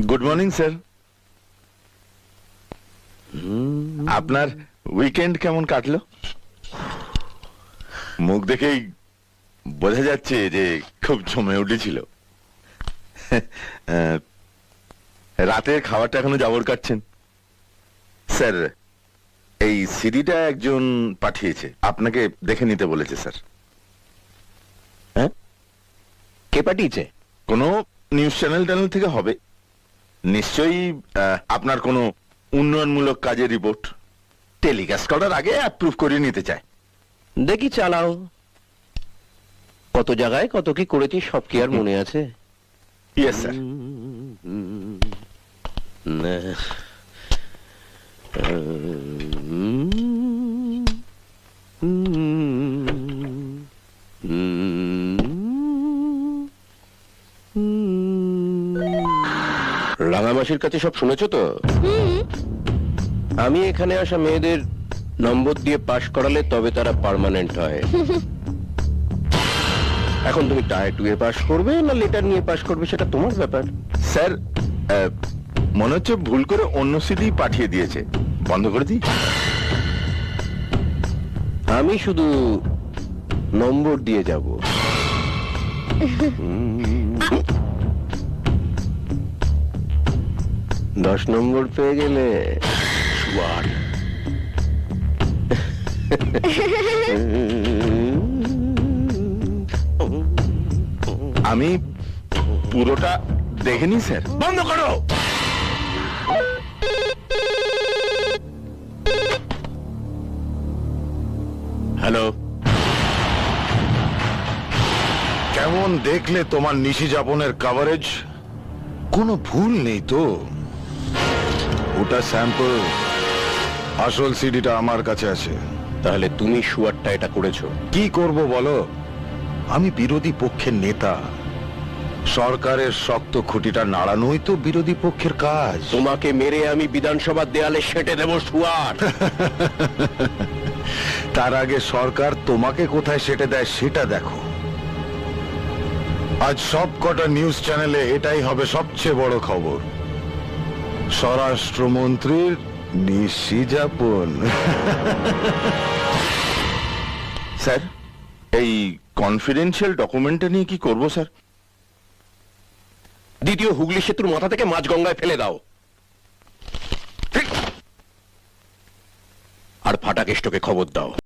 Good morning sir. আপনার weekend কেমন কাটলো? মুখ দেখেই বোঝা যাচ্ছে যে খুব জমে উঠেছিল। রাতের খাবারটা এখনো জাবর কাটছেন? স্যার, এই সিডিটা একজন পাঠিয়েছে, আপনাকে দেখে নিতে বলেছে স্যার। হ্যাঁ, কে পাঠিয়েছে? কোনো নিউজ চ্যানেল থেকে হবে নিশ্চয়ই। আপনার কোনো উন্নয়নমূলক কাজের রিপোর্ট টেলিকাস্ট করার আগে অ্যাপ্রুভ করে নিতে চায়। দেখি চালাও। কত জায়গায় কত কি করেছি সব কি আর মনে আছে? Yes sir. রাঙামাসির কাছে সব শুনেছো তো? আমি এখানে আসা মেয়েদের নম্বর দিয়ে পাশ করালে তবে তারা পার্মানেন্ট হয়। এখন তুমি টায়ার 2 এ পাশ করবে না লেটার নিয়ে পাশ করবে সেটা তোমার ব্যাপার। স্যার, মনে হচ্ছে ভুল করে অন্য সিডি পাঠিয়ে দিয়েছে, বন্ধ করে দিই? আমি শুধু নম্বর দিয়ে যাব। 10 নম্বর পেয়ে গেলে শুয়ার। আমি পুরোটা দেখেনি স্যার। বন্ধ করো। হ্যালো, কেমন দেখলে তোমার নিশি যাপনের কভারেজ? কোনো ভুল নেই তো? ওটা স্যাম্পল, আসল সিডিটা আমার কাছে আছে। তাহলে তুমি শুয়ারটা এটা করেছো? কি করব বলো, আমি বিরোধী পক্ষের নেতা। সরকারের শক্ত খুঁটিটা নাড়ানোই তো বিরোধী পক্ষের কাজ। তোমাকে মেরে আমি বিধানসভার দেয়ালে সেটে দেব শুয়ার। তার আগে সরকার তোমাকে কোথায় সেটে দেয় সেটা দেখো। আজ সব কটা নিউজ চ্যানেলে এটাই হবে সবচেয়ে বড় খবর, স্বরাষ্ট্রমন্ত্রীর নিশি যাপন। স্যার, এই কনফিডেন্সিয়াল ডকুমেন্টটা নিয়ে কি করব স্যার? দ্বিতীয় হুগলি সেতুর মাথা থেকে মাঝ গঙ্গায় ফেলে দাও। আর ফাটাকেষ্টকে খবর দাও।